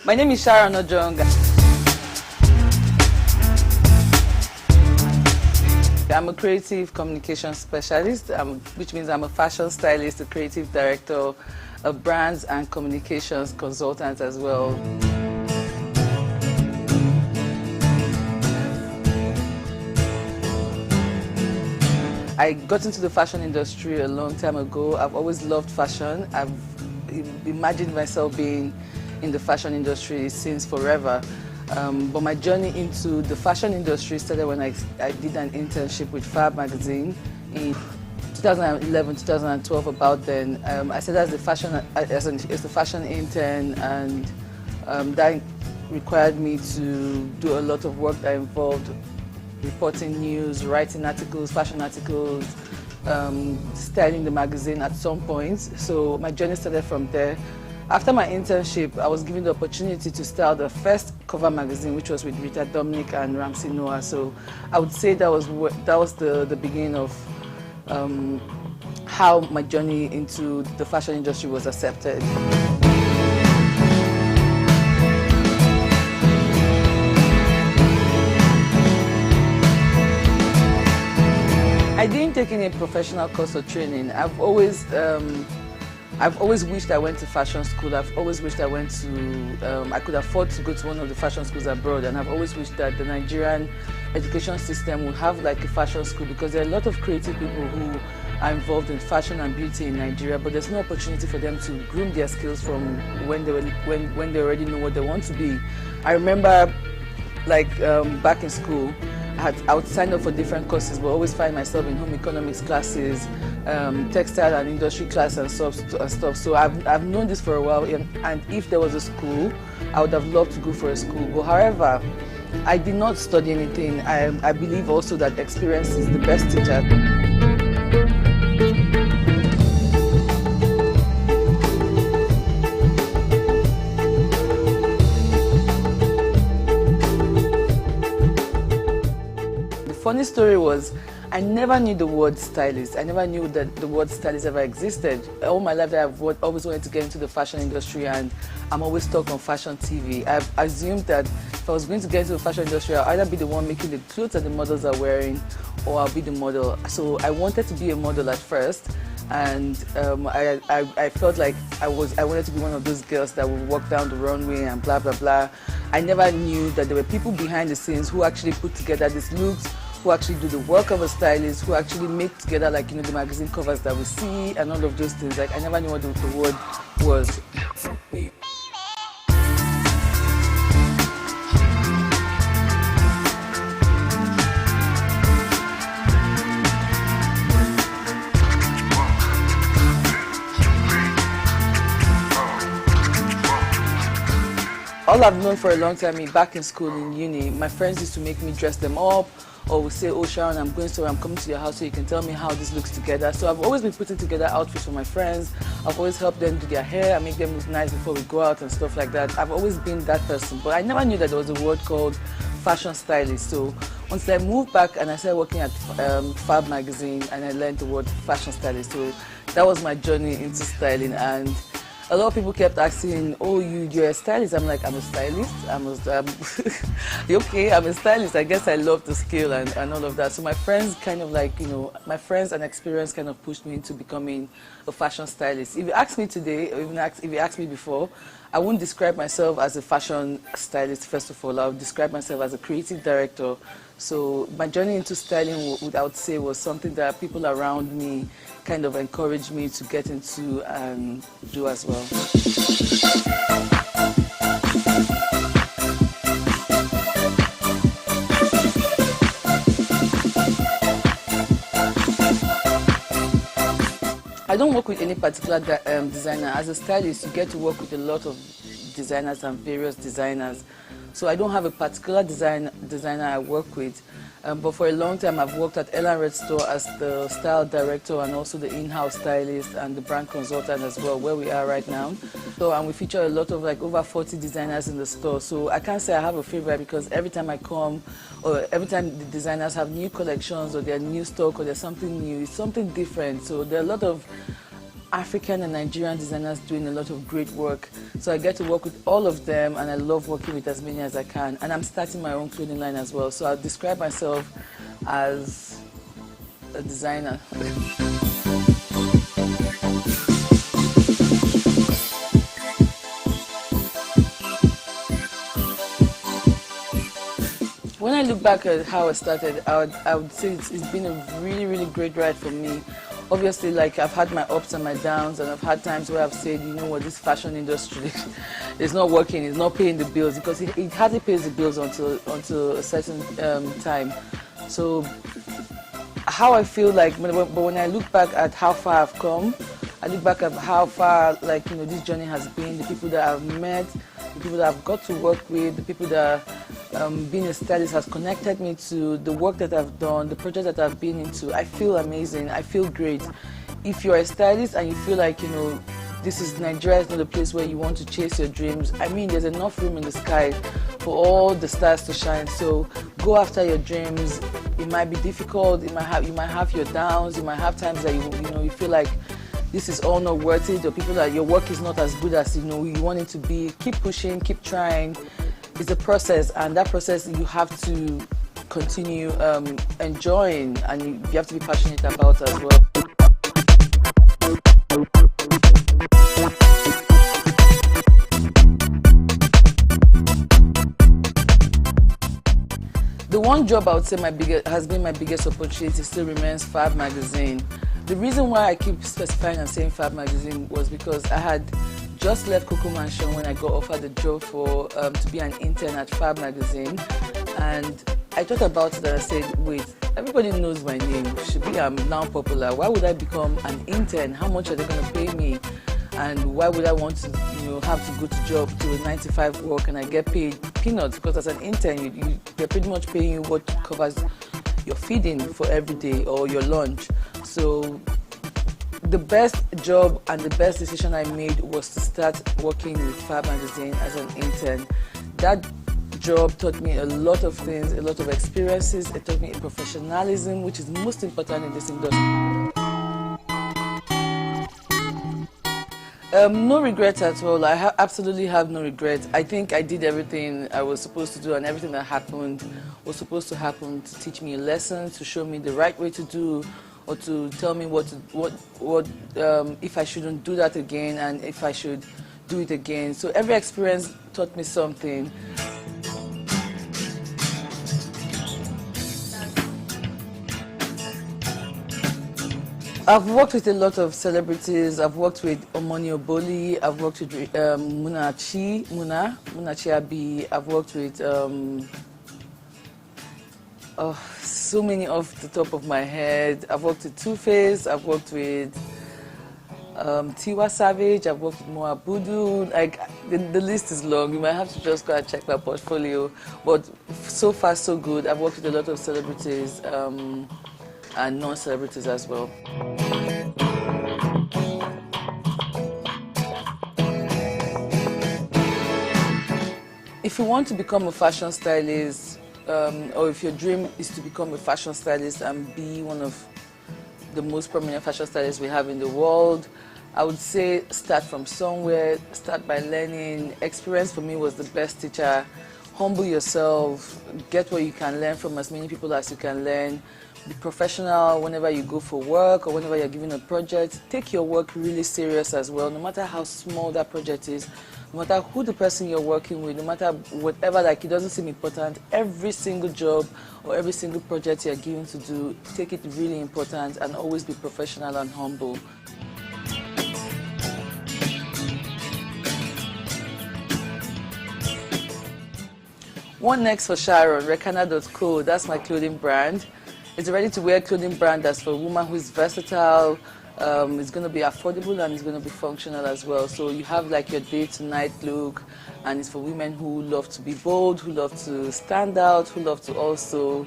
My name is Sharon Ojong. I'm a creative communication specialist, which means I'm a fashion stylist, a creative director, a brands and communications consultant as well. I got into the fashion industry a long time ago. I've always loved fashion. I've imagined myself being in the fashion industry since forever. But my journey into the fashion industry started when I did an internship with FAB Magazine in 2011, 2012. About then, I started as a fashion intern, and that required me to do a lot of work that involved reporting news, writing articles, fashion articles, styling the magazine at some point. So my journey started from there. After my internship, I was given the opportunity to style the first cover magazine, which was with Rita Dominic and Ramsey Noah. So I would say that was the beginning of how my journey into the fashion industry was accepted. I didn't take any professional course or training. I've always wished I went to fashion school. I've always wished I went to, I could afford to go to one of the fashion schools abroad, and I've always wished that the Nigerian education system would have like a fashion school, because there are a lot of creative people who are involved in fashion and beauty in Nigeria, but there's no opportunity for them to groom their skills from when they already know what they want to be. I remember, like back in school, I would sign up for different courses, but always find myself in home economics classes, textile and industry class and stuff. So I've known this for a while, and if there was a school, I would have loved to go for a school. But however, I did not study anything. I believe also that experience is the best teacher. Funny story was, I never knew the word stylist. I never knew that the word stylist ever existed. All my life I've always wanted to get into the fashion industry, and I'm always stuck on fashion TV. I've assumed that if I was going to get into the fashion industry, I'll either be the one making the clothes that the models are wearing, or I'll be the model. So I wanted to be a model at first, and I felt like I wanted to be one of those girls that would walk down the runway and blah blah blah. I never knew that there were people behind the scenes who actually put together these looks, who actually do the work of a stylist, who actually make together, like, you know, the magazine covers that we see and all of those things. Like, I never knew what the word was. All I've known for a long time, back in school, in uni, my friends used to make me dress them up, or would say, oh Sharon, I'm coming to your house so you can tell me how this looks together. So I've always been putting together outfits for my friends. I've always helped them do their hair and make them look nice before we go out and stuff like that. I've always been that person, but I never knew that there was a word called fashion stylist. So once I moved back and I started working at FAB Magazine, and I learned the word fashion stylist. So that was my journey into styling. And a lot of people kept asking, oh, you're a stylist? I'm like, I'm a stylist? Okay, I'm a stylist. I guess I love the skill and all of that. So my friends kind of like, you know, my friends and experience kind of pushed me into becoming a fashion stylist. If you ask me today, or even if you asked me before, I wouldn't describe myself as a fashion stylist, first of all. I would describe myself as a creative director. So my journey into styling, I would say, was something that people around me kind of encouraged me to get into and do as well. I don't work with any particular designer. As a stylist, you get to work with a lot of designers and various designers. So I don't have a particular designer I work with. But for a long time, I've worked at Ellen Red Store as the style director and also the in-house stylist and the brand consultant as well, where we are right now. So, and we feature a lot of, like, over 40 designers in the store. So I can't say I have a favorite, because every time I come, or every time the designers have new collections, or their new stock, or there's something new, it's something different. So there are a lot of African and Nigerian designers doing a lot of great work. So I get to work with all of them, and I love working with as many as I can. And I'm starting my own clothing line as well. So I'll describe myself as a designer. When I look back at how I started, I would say it's been a really, really great ride for me. Obviously, like, I've had my ups and my downs, and I've had times where I've said, you know what, this fashion industry is not working, it's not paying the bills, because it hardly pays the bills until a certain time. So how I feel like, but when I look back at how far I've come, I look back at how far, like, you know, this journey has been, the people that I've met, the people that I've got to work with, the people that being a stylist has connected me to, the work that I've done, the project that I've been into. I feel amazing. I feel great. If you're a stylist and you feel like, you know, this is Nigeria is not a place where you want to chase your dreams, I mean, there's enough room in the sky for all the stars to shine. So go after your dreams. It might be difficult. You might have your downs. You might have times that you feel like this is all not worth it, or people that your work is not as good as you want it to be. Keep pushing. Keep trying. It's a process, and that process you have to continue enjoying, and you have to be passionate about as well. The one job I would say has been my biggest opportunity still remains FAB Magazine. The reason why I keep specifying and saying FAB Magazine was because I had just left Koko Mansion when I got offered the job to be an intern at FAB Magazine, and I thought about it and I said, wait, everybody knows my name. I'm now popular. Why would I become an intern? How much are they going to pay me? And why would I want to, have to go to job to a 9-to-5 work and I get paid peanuts? Because as an intern, they're pretty much paying you what covers your feeding for every day or your lunch. So the best job and the best decision I made was to start working with FAB Magazine as an intern. That job taught me a lot of things, a lot of experiences. It taught me professionalism, which is most important in this industry. No regrets at all. I absolutely have no regrets. I think I did everything I was supposed to do, and everything that happened was supposed to happen to teach me a lesson, to show me the right way to do, or to tell me if I shouldn't do that again and if I should do it again. So every experience taught me something. I've worked with a lot of celebrities. I've worked with Omoni Oboli. I've worked with Munachi Abi. I've worked with so many off the top of my head. I've worked with Two-Face. I've worked with Tiwa Savage. I've worked with Moa Budu. Like, the list is long. You might have to just go and check my portfolio. But so far, so good. I've worked with a lot of celebrities and non-celebrities as well. If you want to become a fashion stylist, or if your dream is to become a fashion stylist and be one of the most prominent fashion stylists we have in the world, I would say start from somewhere, start by learning. Experience for me was the best teacher. Humble yourself, get what you can learn from as many people as you can learn. Be professional whenever you go for work or whenever you're given a project. Take your work really serious as well, no matter how small that project is, no matter who the person you're working with, no matter whatever, like, it doesn't seem important. Every single job or every single project you're given to do, take it really important and always be professional and humble. What next for Sharon? Rekana.co, that's my clothing brand. It's a ready-to-wear clothing brand that's for a woman who is versatile. It's going to be affordable and it's going to be functional as well. So you have like your day-to-night look, and it's for women who love to be bold, who love to stand out, who love to also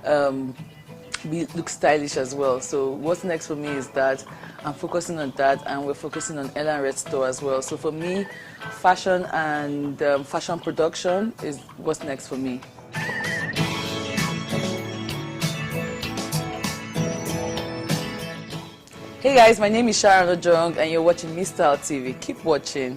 look stylish as well. So what's next for me is that I'm focusing on that, and we're focusing on Ellen Red Store as well. So for me, fashion and fashion production is what's next for me. Hey guys, my name is Sharon Ojong and you're watching MeStyle TV. Keep watching.